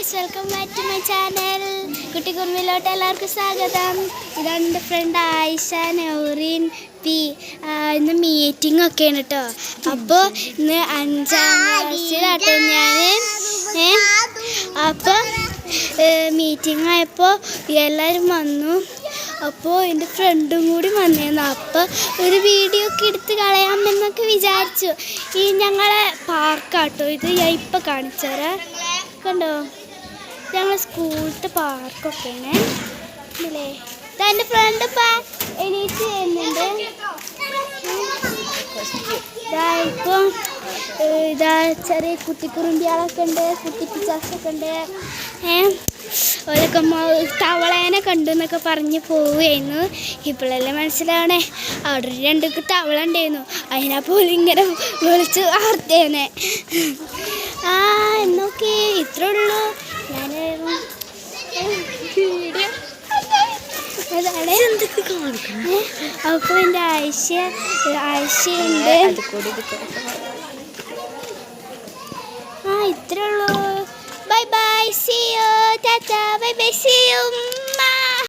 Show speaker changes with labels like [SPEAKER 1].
[SPEAKER 1] Guys, welcome back to my channel. കുട്ടിക്കുറുമ്പിലോട്ട് എല്ലാവർക്കും സ്വാഗതം. ഇതാണ് എൻ്റെ ഫ്രണ്ട് ആയിഷ നൗറീൻ പി. ഇന്ന് മീറ്റിംഗ് ഒക്കെയാണ് കേട്ടോ. അപ്പോൾ ഇന്ന് 5ാം ക്ലാസ്സിലാട്ടോ ഞാൻ. അപ്പോൾ മീറ്റിംഗ് ആയപ്പോൾ എല്ലാവരും വന്നു. അപ്പോൾ എൻ്റെ ഫ്രണ്ടും കൂടി വന്നിരുന്നു. അപ്പോൾ ഒരു വീഡിയോ ഒക്കെ എടുത്ത് കളയാമെന്നൊക്കെ വിചാരിച്ചു. ഈ ഞങ്ങളെ പാർക്കാട്ടോ ഇത്. ഞാൻ ഇപ്പോൾ കാണിച്ചു തരാം. കണ്ടോ, ഞങ്ങളെ സ്കൂളിലത്തെ പാർക്കൊക്കെയാണ് അല്ലേ. എൻ്റെ ഫ്രണ്ട് ഇപ്പം എണീറ്റ് ചെയ്യുന്നുണ്ട്. ഇപ്പം ഇതാ ചെറിയ കുട്ടിക്കുറുമ്പികളൊക്കെ ഉണ്ട്, കുട്ടി പിച്ചാസൊക്കെ ഉണ്ട്. ഓരൊക്കെ തവളേനെ കണ്ടു എന്നൊക്കെ പറഞ്ഞ് പോവുകയായിരുന്നു. ഇപ്പോഴല്ലേ മനസ്സിലാവണേ, അവിടെ 2 തവള ഉണ്ടായിരുന്നു. അതിനെ പോലും ഇങ്ങനെ വിളിച്ച് വാർത്തേനെ. എന്നൊക്കെ ഇത്രേ ഉള്ളൂ. ഞാൻ വീഡിയോ അതാണ്. അപ്പോൾ എൻ്റെ ആയിഷയുണ്ട്. ഇത്രേ ഉള്ളൂ. Bye bye, see you, tata, bye bye, see you, ma.